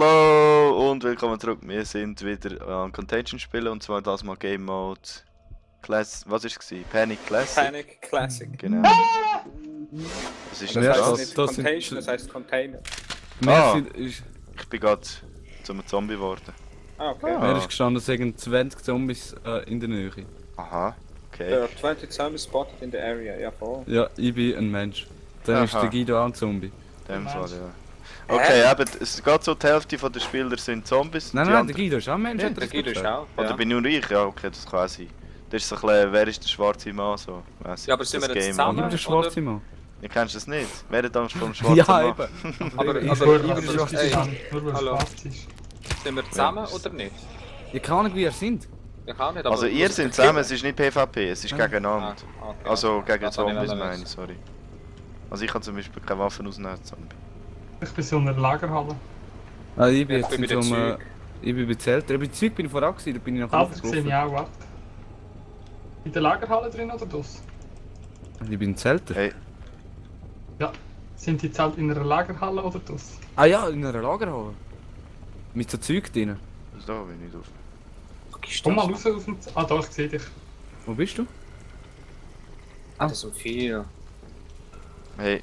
Hallo und willkommen zurück. Wir sind wieder an Contagion spielen und zwar das mal Game Mode Class. Was ist es? Panic Classic? Panic Classic. Genau. Was ist Das denn heißt das? nicht das sind- Contagion, das heißt Container. Ah. Ist, Ich bin gerade zum Zombie geworden. Ah, okay. Ah. Mir ist gestanden, es sind 20 Zombies in der Nähe. Aha, okay. There are 20 zombies spotted in the area, ja voll. Ja, ich bin ein Mensch. Dann ist Aha. der Guido auch ein Zombie. In dem Fall, ja. Okay, eben, es geht so, die Hälfte der Spieler sind Zombies. Nein, die nein, anderen- der Guido ist auch ein Mensch. Ja, hat er Der das Guido ist gesagt? auch. Oder Ja. bin nur ich? Ja, okay, das kann sein. Das ist so ein bisschen, wer ist der schwarze Mann so? Weiss ich, Ja, aber sind das wir jetzt Game, zusammen? Ich bin der schwarze Mann. Ihr kennst das nicht? Wer hat Angst vor dem schwarzen Ja, Mann? eben. Aber ich aber- würde aber- der schwarze ey, Mann. Nur weil es Hallo. schwarz ist. Sind wir zusammen oder nicht? Ich kann nicht, wie ihr seid. Ich auch nicht, aber... Also ihr seid zusammen, es ist nicht PvP, es ist gegeneinander. Ah, okay. Also gegen Das habe ich Zombies nicht meine ich, gewusst. sorry. Also ich kann zum Beispiel keine Waffen ausnehmen, Zombie. Ich bin so in einer Lagerhalle. Ah, ich bin Jetzt jetzt bin in ich so bei einem... Zeug. Ich bin bei Zelter. Bei Zeug bin ich vorher gewesen, da bin ich nachher Das sehe ich aufgelaufen. auch, warte. In der Lagerhalle drin oder das? Ich bin ein Zelter. Hey, Ja. Sind die Zelt in einer Lagerhalle oder das? Ah ja, in einer Lagerhalle. Mit so Zeug drin. da bin ich nicht auf. Komm mal raus aus dem... Ah, da, ich sehe dich. Wo bist du? Ah, das sind viel. Hey,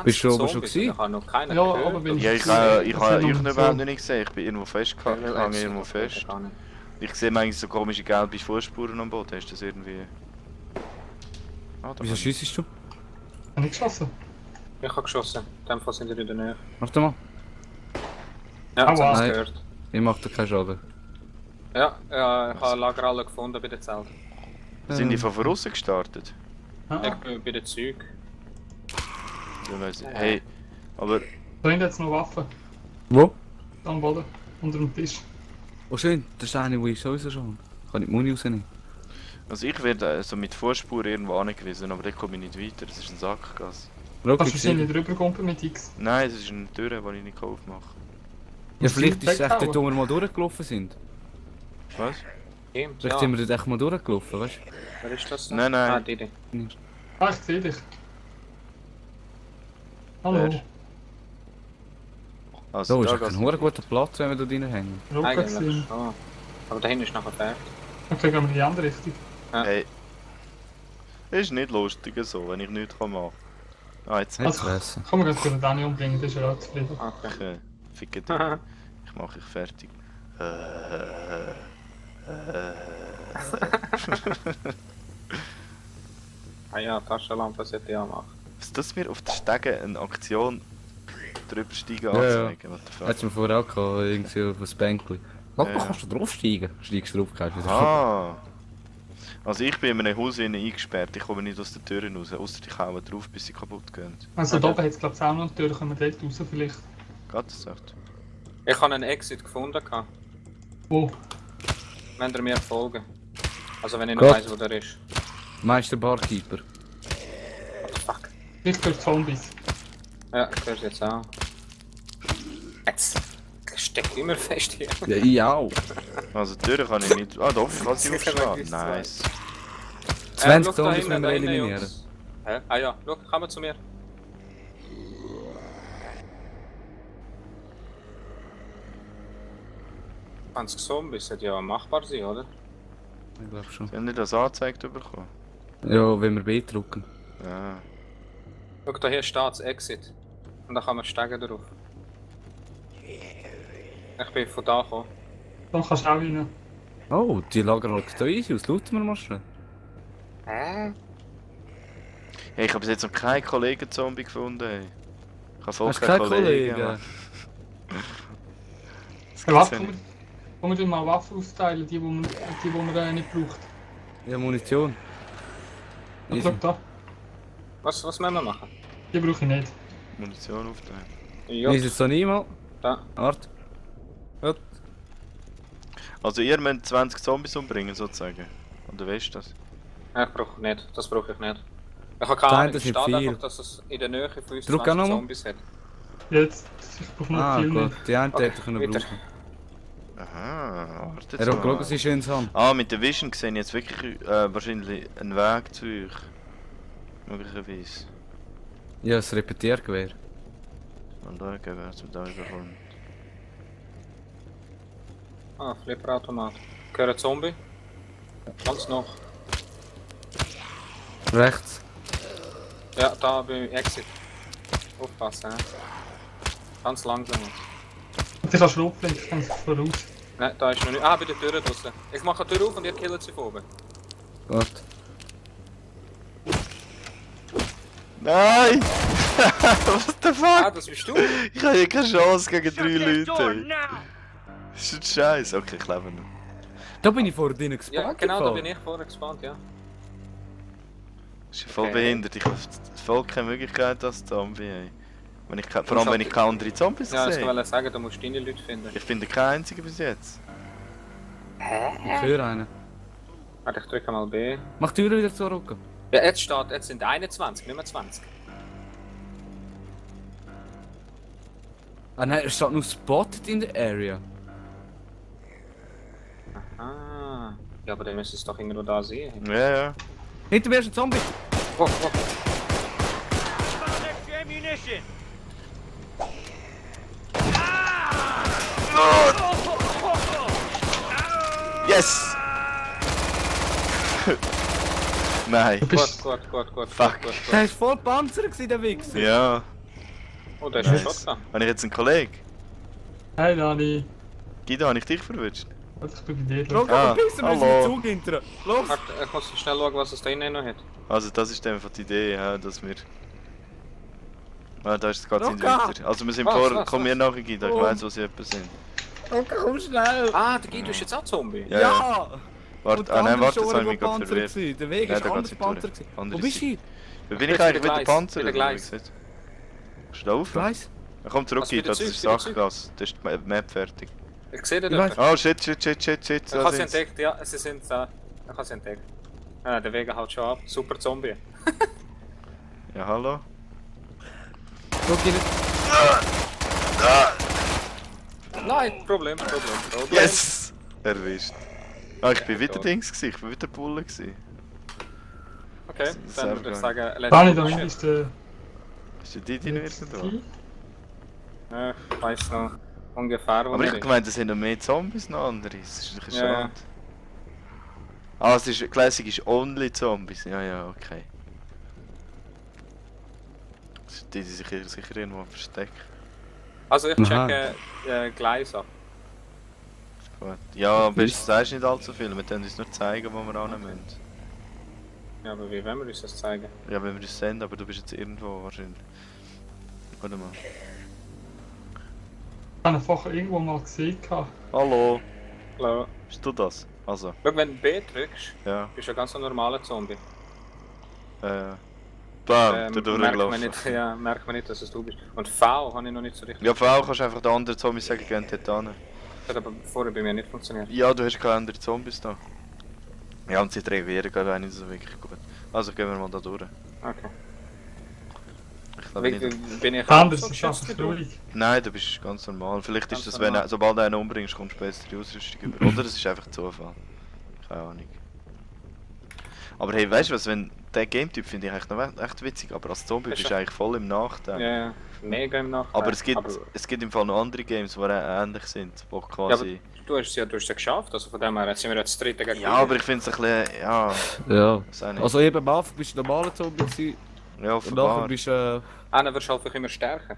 Bist du oben Zombies, schon gewesen? Ich habe noch keinen Ja, gehört. aber wenn ja, ich sehe, habe ich das habe sind ich noch überhaupt so- nicht gesehen, ich bin irgendwo festgehangen, ich hänge irgendwo fest. Gar nicht. Ich sehe manchmal so komische gelbe Fußspuren am Boden, ist das irgendwie... Ah, da Wieso bin ich. schiessest du? Habe ich geschossen? Ich habe geschossen. In dem Fall sind wir in der Nähe. Warte mal. Ja, das Aua. haben wir Nein. gehört. Ich mach dir keinen Schaden. Ja, ich habe Lagerhalle gefunden bei den Zelten. Sind die von außen gestartet? Ah, Ich bin bei den Zeug. Ja, weiss ich. Hey, aber... da sind jetzt noch Waffen. Wo? Da am Boden. Unter dem Tisch. Oh schön, das ist eine, wo ich sowieso schon. Kann ich die Muni rausnehmen? Also ich werde so mit Fußspuren irgendwo angewiesen, aber da komme ich nicht weiter, das ist ein Sackgasse. Schau, Kannst du ich sehe. wahrscheinlich drüber kumpen mit X. Nein, das ist eine Tür, die ich nicht aufmache. Ja, vielleicht ist es echt Weghauen. dort, wo wir mal durchgelaufen sind. Was? Stimmt, Vielleicht ja. sind wir dort echt mal durchgelaufen, weißt Wer ist das? Nein, nein. Ah, die. du? Ah, ich sehe dich. Hallo. Wer? Also So, ist da echt ein geht's hoher nicht. guter Platz, wenn wir da drinnen hängen. Rocket Eigentlich gesehen. schon. Aber da hinten ist nachher fertig. Okay, gehen wir in die andere Richtung. Hey. Das ist nicht lustig so, wenn ich nichts machen kann. Ah, jetzt Hey. nicht. Also, Fressen. komm, wir gehen den Dani umbringen, das ist ja auch zufrieden. Okay. Okay, fick dich. Ich mache dich fertig. Ah ja, Taschenlampe sollte ich auch machen. Was tut mir auf der Stege eine Aktion drüber steigen Ja, ja. anzeigen? What the fuck? Hättest du mir vorher auch gehabt, irgendwie auf ein Bänkchen. Warte, Ja. kannst du draufsteigen? Steigst du drauf, gehst wieder. Ah. Also ich bin in einem Haus innen eingesperrt, ich komme nicht aus der Tür raus, außer die kauen drauf, bis sie kaputt gehen. Also Okay. da oben hat es glaube ich auch noch eine Tür, können wir dort raus vielleicht. Geht das echt? Ich habe einen Exit gefunden. Wo? Wenn ihr mir folgen. Also wenn ich noch Gut. weiss, wo der ist. Meister Barkeeper. What the fuck? Ich durch Zombies. Ja, ich höre jetzt auch. Jetzt. Ich stecke immer fest hier. Ja, ich auch. Also die Tür kann ich nicht... Ah doch, ich kann sie Sicher aufschlagen. gewiss, Nice. 20 schau da Zombies hinten, müssen wir da hinten, eliminieren. Jungs. Hä? Ah ja, schau, komm zu mir. Ganz Zombies sollte ja machbar sein, oder? Ich glaube schon. Sie haben nicht das angezeigt bekommen? Ja, wenn wir B drücken. Ja. Schau, da hier steht das Exit. Und da kann man steigen drauf. Ich bin von da gekommen. Da kannst du auch rein. Oh, die Lager sieht so easy aus. Looten wir mal schnell. Hä? Hey, ich habe bis jetzt noch keinen Kollegen-Zombie gefunden. Ey. Ich habe voll Hast du keine keine Kollegen. Kollegen? Mann. Das Hey, gibt's warte, ja nicht. können wir dir mal Waffen austeilen, die man nicht braucht. Ja, Munition. Ja, Easy. schau da. Was müssen wir machen? Die brauche ich nicht. Munition aufteilen. Ja, Ist jetzt so niemand? da. Warte. Gut. Also ihr müsst 20 Zombies umbringen sozusagen. Oder weißt du das? Ich brauche nicht, das brauche ich nicht. Ich habe keine Nein, Ahnung, das es sind steht viel. einfach, dass es in der Nähe von uns Drück 20 auch noch mal. Zombies hat. Jetzt, ich brauche noch Ah, viel gut. nicht. Die eine Okay, hätte können weiter. brauchen. Aha, warte Er hat geschaut, jetzt sie ist ins Hand. Ah, mit der Vision sehe ich jetzt wirklich wahrscheinlich einen Weg zu euch. Möglicherweise. Ja, das Repetiergewehr. Mal schauen, wer es da überkommt. Ah, Flipperautomat. Gehört Zombie? Ganz noch. Rechts. Ja, da beim Exit. Aufpassen, hä? Ganz langsam. Das ist ein Schrotflink, ich kann voraus. Nein, da ist noch nicht. Ah, bei der Tür draussen. Ich mache die Tür auf und ihr killt sie von oben. Gut. Nein! What the Ah, fuck? das bist du? Ich habe hier keine Chance gegen 3 Leute. Das ist ein Scheiß. Okay, ich lebe noch. Da bin ich vorher drinnen gespawnt. Ja, genau, da bin ich vorher gespannt, ja. Das ist ja voll Okay. behindert. Ich habe voll keine Möglichkeit als Zombie. Ey. Wenn ich, vor allem wenn ich keine anderen Zombies Ja, das sehe. wollte ich sagen, du musst deine Leute finden. Ich finde keinen einzigen bis jetzt. Ich höre einen. Warte, ich drücke mal B. Mach die Tür wieder zu, Rucka. Ja, jetzt sind 21, nicht mehr 20. Ah nein, es steht nur spotted in der area. Ah. Ja, aber dann müsste es doch irgendwo da sein. Ja, ja. Hinter mir ist ein Zombie. Oh, oh. Yes! Nein. Du bist... Gut. Fuck. Der war voll Panzer, gewesen, der Wichser. Ja. Oh, da ist ein Nice. Shotgun. Habe ich jetzt einen Kollegen? Hey Dani. Guido, habe ich dich verwünscht? Warte, ich bin bei dir. Rucka, Ah, verpissen, wir hallo. sind Zug hinterher. Los! Warte, ich muss schnell schauen, was es da innen noch hat. Also das ist einfach die Idee, ja, dass wir... Ah, da ist gerade sind Luca! weiter. Also wir sind Was, vor... was, Komm mir was? nachher, Guido, ich Oh. weiss, wo sie etwa sind. Rucka, komm schnell! Ah, der Guido ist jetzt auch Zombie. Ja, ja. Warte, Und ah nein, der warte, andere jetzt habe ich war mich gerade Panzer verwirrt. gewesen. Der Weg Nein, ist da anders geht's Panzer durch. gewesen. Andere Wo bist du? Seite. Wo bin ich Wieder eigentlich mit dem Gleis, Panzer? wieder Gleis. Kannst du da rauf? Gleis? Ja, komm zurück, Also wieder Guido, das Zug, ist wieder Zug. Sachgas. Das ist die Map fertig. Ich sehe den Ich weiss. dort. Oh shit. Ich Da habe sie sind's. entdeckt, ja, sie sind da. Ich habe sie entdeckt. Ah, der Weg haut schon ab. Super Zombie. Ja, hallo? Rucka, Nein, Problem. Yes! Erwischt. Ah, ich bin wieder Gott. Dings gewesen, ich bin wieder Bulle gewesen. Okay, Sehr dann würde ich geil. sagen, let's Dani, go da shit. hinten ist der... Ist der Didi noch irgendwo? Ja, ich weiss noch ungefähr, wo Aber ich er hab ist. gemeint, es sind noch mehr Zombies noch andere. Das ist ein bisschen Ja, ja. schade. Ah, es ist, Classic ist only Zombies. Ja, okay. Die sich sicher irgendwo verstecken. Also ich Aha. checke Gleis ab. Gut. Ja, am besten sagst du nicht allzu viel. Wir können uns nur zeigen, wo wir hin müssen. Ja, aber wie wollen wir uns das zeigen? Ja, wenn wir uns sehen, aber du bist jetzt irgendwo wahrscheinlich. Warte mal. Ich habe ihn vorher irgendwo mal gesehen. Hallo, Hallo. bist du das? Also, Schau, wenn du B drückst, ja. bist du ein ganz normaler Zombie. Bam, merkt man durchgelaufen. nicht, ja, merkt man nicht, dass es du bist. Und V habe ich noch nicht so richtig. Ja, vor allem kannst du einfach den anderen Zombies sagen, geh dort hin. Das hat aber vorher bei mir nicht funktioniert. Ja, du hast keine anderen Zombies da. Ja, und sie reagieren gerade auch nicht so wirklich gut. Also gehen wir mal da durch. Okay. Ich glaube Wie, nicht. bin ich Anders so ist es geschützt einfach wie du? ruhig. Nein, du bist ganz normal. Vielleicht Ganz ist das, normal. sobald du einen umbringst, kommst du bessere Ausrüstung über. Oder es ist einfach Zufall. Keine Ahnung. Aber hey, weißt du was, wenn der Game-Typ finde ich eigentlich noch echt witzig, aber als Zombie Ist bist du ja- eigentlich voll im Nachteil. Ja, mega im Nachteil. Aber es gibt im Fall noch andere Games, die ähnlich sind, wo Ja, aber quasi... du hast es ja geschafft, also von dem her sind wir jetzt das dritte gegen Ja, aber ich finde es ein bisschen... Ja, Ja. weiß auch nicht. Also eben am Anfang bist du normaler Zombie gewesen, ja, und nachher offenbar. bist du... Einer wirst du halt immer stärker.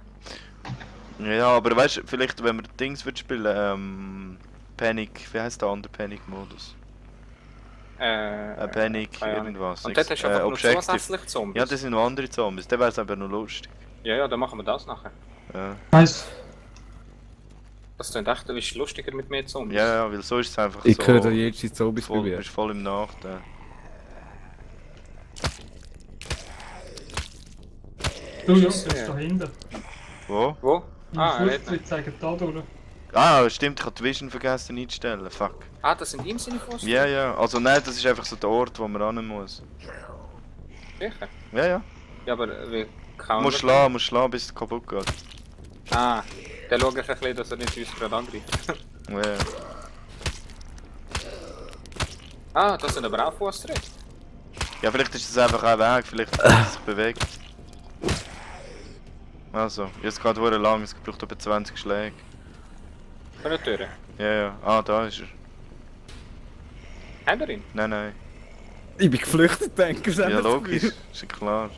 Ja, aber weißt du, vielleicht wenn wir Dings würd spielen, Panic, wie heißt der andere Panic-Modus? Panic, keine Ahnung. irgendwas. Und dort hast du einfach nur Objective. zusätzlich Zombies. Ja, das sind noch andere Zombies, dann wäre es aber noch lustig. Ja, dann machen wir das nachher. Ja, Weißt Das klingt echt, du bist lustiger mit mehr Zombies. ja, weil so ist es einfach Ich so... höre jetzt Zombies bei voll, mir. bist voll im Nachteil. du, Jungs, jetzt da hinten. Wo? Wo? Ah, Im er redet. Fußtritt zeigen da durch. Ah, stimmt, ich habe die Vision vergessen einzustellen, fuck. Ah, das sind ihm seine Kosten? Ja, ja, also nein, das ist einfach so der Ort, wo man ran muss. Sicher? Ja, ja. Ja, aber wie kann Musst schlagen, bis es kaputt geht. Ah, dann schaue ich ein bisschen, dass er nicht uns gerade angreift. Ja, ja. Ah, das sind aber auch Fußtritte. Ja, vielleicht ist das einfach ein Weg, vielleicht hat es sich bewegt. Also, jetzt gerade wurde lang, es braucht etwa 20 Schläge. Von der Tür. Ja, ja. Ah, da ist er. Habt ihr ihn? Nein, nein. Ich bin geflüchtet, denke ich. Ja, logisch. Ist ja klar.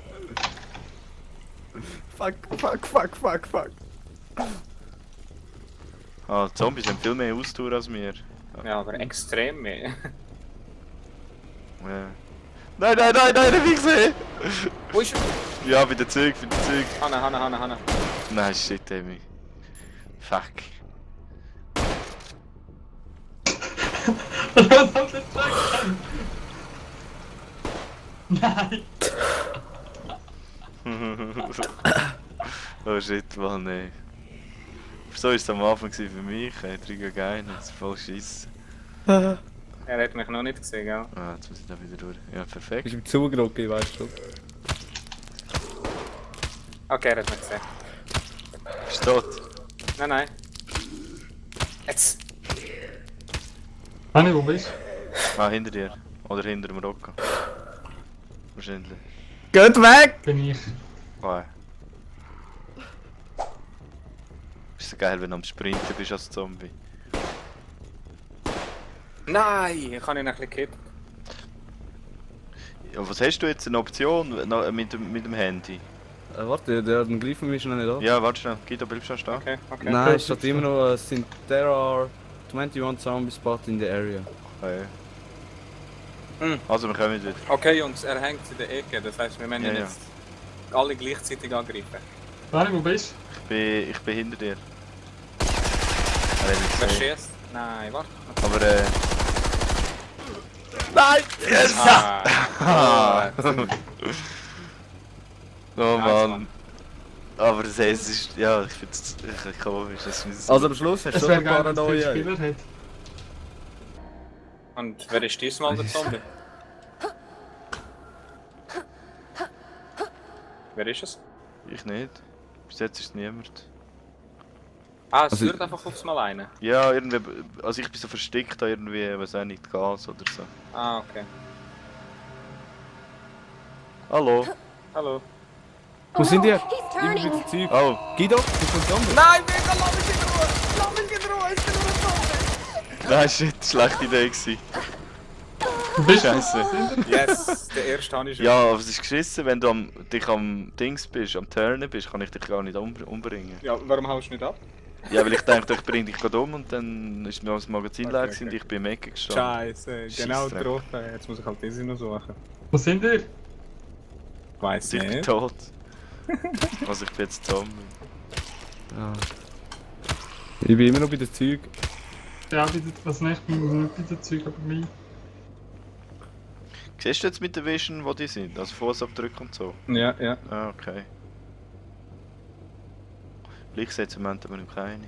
Fuck. Ah, Zombies haben viel mehr Ausdauer als wir. Ja, aber extrem mehr. Ja. Nein, nein, nein, nein, der Wichser! Wo ist er? Ja, bei der Züg, bei der Züg. Hanna. Nein, shit, Amy. Fuck. Was hat der Jack? Nein! Oh shit, Mann, nee. So war es am Anfang für mich, ey, 3 gegen 1, das ist voll scheisse. Er hat mich noch nicht gesehen, gell? Ah, jetzt muss ich da wieder durch. Ja, perfekt. Bist du ihm zugerückt, weißt du? Okay, er hat mich gesehen. Bist du tot? Nein. Jetzt! Anni, wo bist du? Ah, hinter dir. Oder hinter dem Rocco. Wahrscheinlich. Geht weg! Bin ich. Ah. Ist so geil, wenn du am Sprinten bist als Zombie. Nein! Ich habe ihn ein bisschen gekippt. Ja, was hast du jetzt? Eine Option mit dem Handy? Warte, der hat den Greifen ist noch nicht da. Ja, warte schnell. Guido, bleibst du stehen? Okay. Nein, es steht immer noch, there are 21 zombie spots in the area. Ah, ja. Hm. Also, wir kommen wieder. Okay, Jungs, er hängt in der Ecke. Das heisst, wir müssen ihn Ja, ja. jetzt alle gleichzeitig angreifen. Anni, wo bist Ich bin hinter dir. Er hat mich Wer gesehen. schießt? Nein, warte. Aber Nein! Yes! Ah! Oh Nice, Mann. Aber es ist. Ja, ich finde es komisch. Also am Schluss du? hast Es du wäre schon geil, wenn es viele Paranoia. Spieler hat. Und wer ist diesmal der Zombie? Wer ist es? Ich nicht. Bis jetzt ist es niemand. Ah, es Also- führt einfach aufs Mal rein. Ja, irgendwie. Also ich bin so versteckt da irgendwie, was auch nicht, Gas oder so. Ah, okay. Hallo. Hallo. Wo sind die? He's Immer turning. wieder Zeug. Oh, Guido, bist du ein Zombie? Nein, Mega, lass mich in Ruhe! Lass mich in Ruhe, ich bin nur ein Zombie! nein, shit, schlechte Idee gewesen. Bist du? Scheiße. Yes, der erste habe ich schon. Ja, aber es ist geschissen, wenn du dich am Dings bist, am Turnen bist, kann ich dich gar nicht umbringen. Ja, warum haust du nicht ab? Ja, weil ich dachte, ich bring dich gerade um und dann ist mir das Magazin leer Okay, gewesen und okay. ich bin im Ecke gestanden. Scheiße, genau Scheissdreck. getroffen. Jetzt muss ich halt diese noch suchen. Wo sind ihr? Ich weiss Ich bin nicht. tot. Also ich bin jetzt Zombie. Ja. Ich bin immer noch bei den Zeug. Ja, bitte, was nicht, ich bin nicht bei den Zeug, aber mich. Siehst du jetzt mit der Vision, wo die sind? Also Fußabdrücke und so? Ja. Ah, okay. Ich sehe im Moment aber noch keine.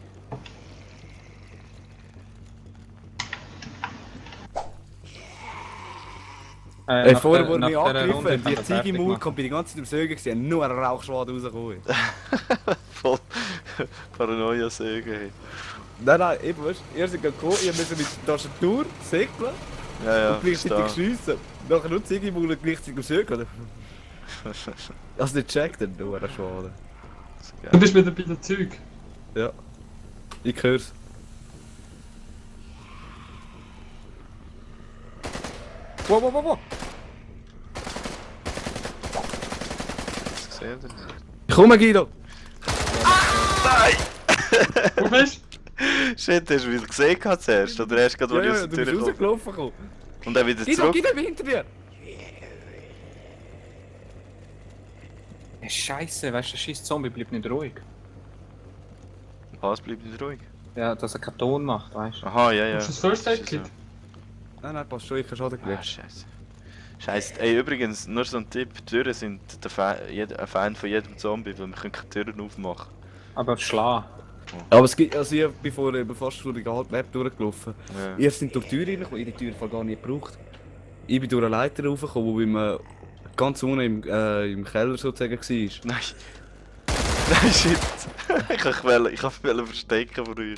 Ey, vorher wurde mich nach dieser Runde angegriffen, kann die er Ziege fertig im Mund machen. kommt bei die ganze Zeit am Sägen gewesen, nur ein Rauchschwaden rausgekommen. Voll Paranoia-Säge. Nein, eben, weißt du, ihr seid gekommen, ihr müsst mit der Tastatur sägeln Ja, ja, und gleichzeitig schiessen. Nachher nur die Ziege im Mund und gleichzeitig am Sägen, oder? Also nicht checkt, der nur ein Schwaden. Du bist wieder bei den Zeug. Ja. Ich hör's. Wow. Das sehe ich nicht. Ich komme, Guido! Wo bist Shit, hast du wieder gesehen gehabt zuerst? Oder hast du gerade, wo die aus du der bist Tür kommen? rausgelaufen gekommen. Und dann wieder Guido, zurück? Guido, ich bin hinter dir! Hey, Scheiße, weißt du, der scheiß Zombie bleibt nicht ruhig. Was, bleib nicht ruhig? Ja, dass er keinen Ton macht, weißt du. Aha, ja, du? ja. Hast du das First Aid ist Kit? so. Nein, passt schon, ich habe Schaden Ah, gelegt. scheiße. Scheiße, ey, übrigens, nur so ein Tipp: Türen sind ein Fan von jedem Zombie, weil wir können keine Türen aufmachen. Aber schlau. Aber es gibt, also ich bin vorher fast durch die ganze Map durchgelaufen. Ja. Ihr seid durch die Tür reingekommen, ich habe die Tür voll gar nicht gebraucht. Ich bin durch eine Leiter raufgekommen, wo beim ganz unten im Keller sozusagen war. Nein. Nein, shit. ich wollte verstecken von euch.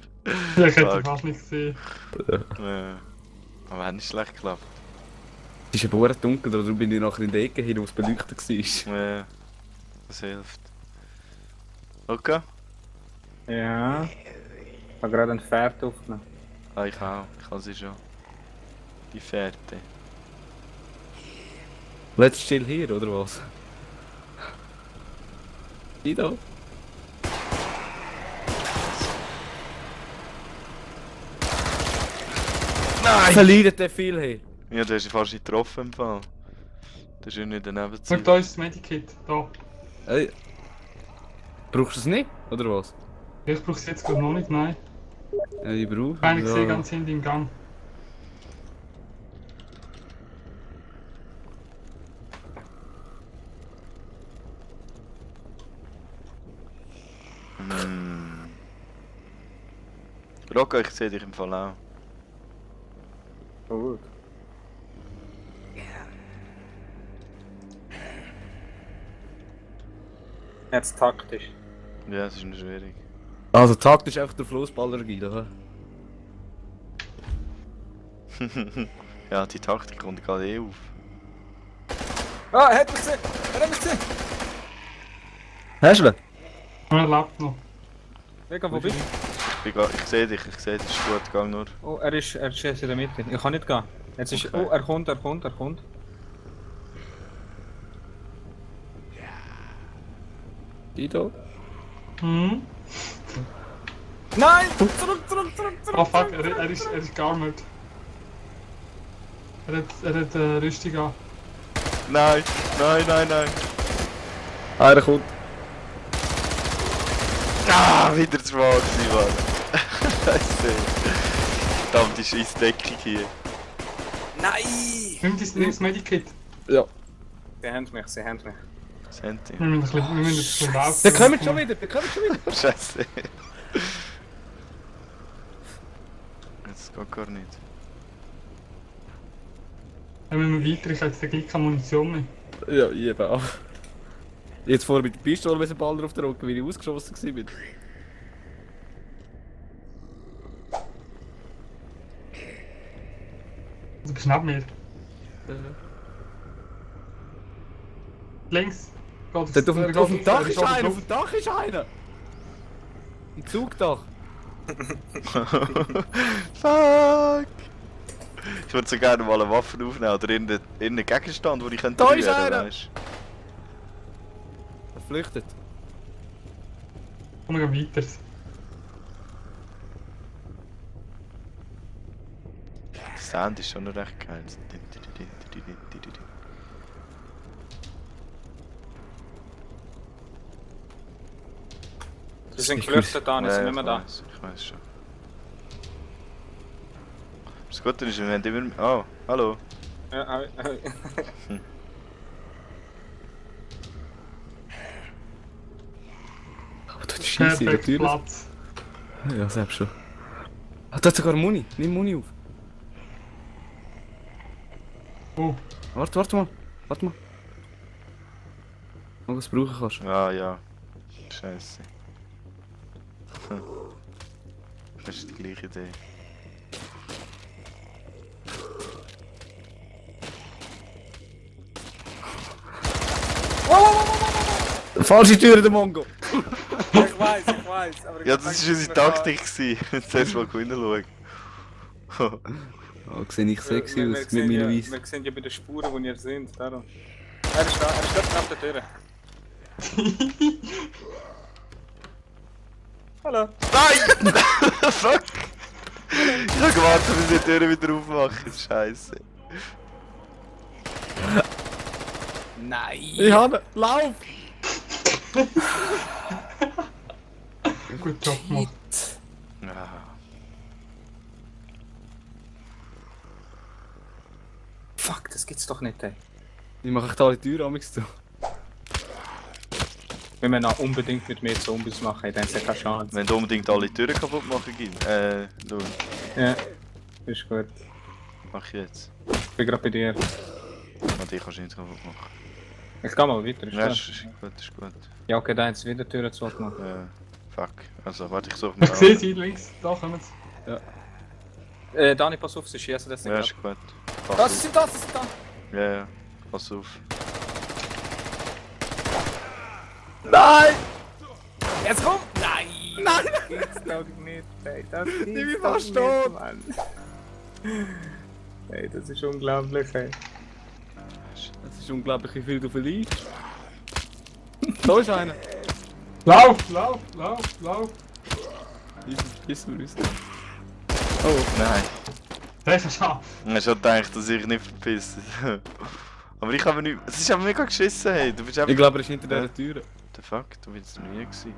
Ja, ich hätte Fuck. fast nicht gesehen. Ja. Aber hat nicht schlecht geklappt. Es ist aber dunkel, darum bin ich nachher in der Ecke hin, wo es beleuchtet war. Ja. Das hilft. Okay. Ja. Ich habe gerade ein Pferd aufgenommen. Ah, ich auch. Ich kann sie schon. Die Fährte. Let's chill hier, oder was? Ido? Nein! Verliert der viel, hey. Ja, du hast ihn fast nicht getroffen im Fall. Das ist ja nicht daneben Schau, zu. da ist das Medikit. Da. Ey. Brauchst du es nicht, oder was? Ich brauche es jetzt gerade noch nicht, nein. Ich brauche Keine gesehen, ganz hinten im Gang. Rocco, ich sehe dich im Fall auch. Gut. Jetzt taktisch. Ja, es ist nicht schwierig. Also taktisch einfach der Flussballergie, oder? Ja, die Taktik kommt gerade eh auf. Ah, er hat mich gesehen! Er hat mich gesehen! Hast du ihn? Er lebt noch. Vega, wo bist du? Ich sehe dich, ist gut, gang nur. Oh, er ist jetzt in der Mitte. Ich kann nicht gehen. Jetzt ist... Okay. Oh, er kommt. Ido? Hm? Nein! Zurück! Oh fuck, er ist gearmert. Er hat Rüstung an. Nein! Einer kommt. Ah, wieder zu wahr gewesen, Mann. Scheiße. Verdammt, die scheiß Deckung hier. Nein! Nimm das Medikit. Ja. Sie haben mich. Senti. Wir müssen ein bisschen laufen. Der kommt schon wieder, Scheiße. Jetzt geht gar nicht. Wir müssen weiter, ich habe jetzt gleich keine Munition mehr. Ja, ich eben auch. Jetzt vorher mit der Pistole mit dem Ball drauf der Rücken, wie ich ausgeschossen war. Also knapp mehr. Links. Geht Dort auf dem Dach ist einer, auf drauf. dem Dach ist einer! Im Zugdach. Fuck! Ich würde so gerne mal eine Waffe aufnehmen oder in einen Gegenstand, wo ich könnte Da ist rühren, einer! weisst. Er flüchtet. Komm, wir gehen weiter. Der Sound ist schon noch recht geil. Sie sind geflüchtet da, sie sind nicht mehr da. Ich weiß schon. Das Gute ist, wir haben immer... Oh, hallo. Ja, Aber du schießt Perfekt natürlich. Platz. Ja, selbst schon. Ah, da hat sogar Muni. Nimm Muni auf. Oh, Warte mal. Mal was brauchen kannst. Ah ja. Scheiße. Das ist die gleiche Idee. Falsche Tür, der Mongo. ich weiß. Aber Ja, das war unsere Taktik. Zuerst mal hineinschauen. Oh, sehe ich sexy wir, aus mit meiner Weiss. wir sehen ja bei den Spuren, wo ihr seid. Darum. Er ist gerade nach der Tür. Hallo. Nein! Fuck! Ich hab gewartet, bis die Türe wieder aufmachen. Scheiße. Nein! Ich habe Lauf! gut Job gemacht. Ah. Fuck, das gibt's doch nicht, ey. Ich mache echt alle Türen amigs zu. Wenn wir noch unbedingt mit mehr Zombies machen, dann ist ja keine Chance. Wenn du unbedingt alle Türen kaputt machen gibst. Du. Ja, ist gut. Mach ich jetzt. Ich bin gerade bei dir. Und die kannst du nicht kaputt machen. Ich geh mal weiter, ist Ja, das? ist gut. Ja, okay, da hat es wieder Türen zugemacht. Fuck. Also, warte, ich suche mal. Ich sehe sie links, da kommen sie. Dani, pass auf, sie schießen das nicht. Ja, ab. ist gut. Das sind da! Ja, pass auf. Nein! Jetzt komm! Nein! Nein! Das glaube ich nicht, ey. Das bin gibt's fast doch nicht, tot. Mann. Ey, das ist unglaublich, ey. Es ist unglaublich, wie viel du verlierst. Da ist einer. Lauf! Verpissen wir uns. Oh, nein. Das ist scharf. Ich hab schon gedacht, dass ich nicht verpisse. Aber ich habe nicht... Es ist aber mega geschissen, hey. Du bist einfach... Ich glaube, er ist hinter dieser Tür. The fuck? Du bist noch nie gewesen.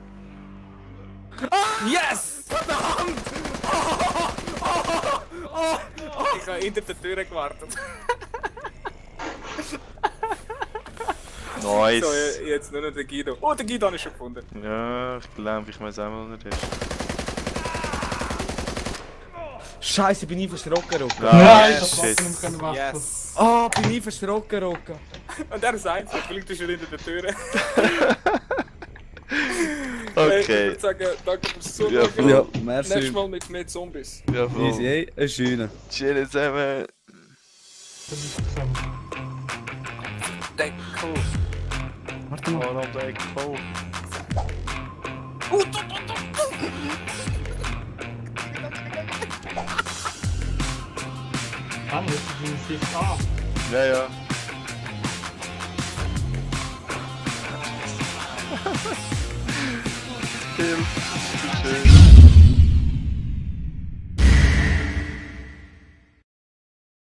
Yes! Verdammt! Ich habe hinter der Tür gewartet. Nice! So, jetzt nur noch der Guido. Oh, der Guido habe ich schon gefunden. Ja, ich glaube, ich weiß auch mal, wo er ist. Scheiße, bin ich verschrocken, Rocca. Nein, yes, das shit. Waffen können machen. Yes! Ah, bin ich verschrocken, Rocca. Und er ist eins, vielleicht ist er hinter der Tür. Ich Okay. würde sagen, danke fürs Zuschauen. Ja, voll. Ja, Nächstes merci. Mal mit mehr Zombies. Ja, Easy, voll. ey. Ein schöner. Chill zusammen. Deckel. Warte mal. Ronald Echo. Dann ist es in Sicht A. Ja, ja. Chill.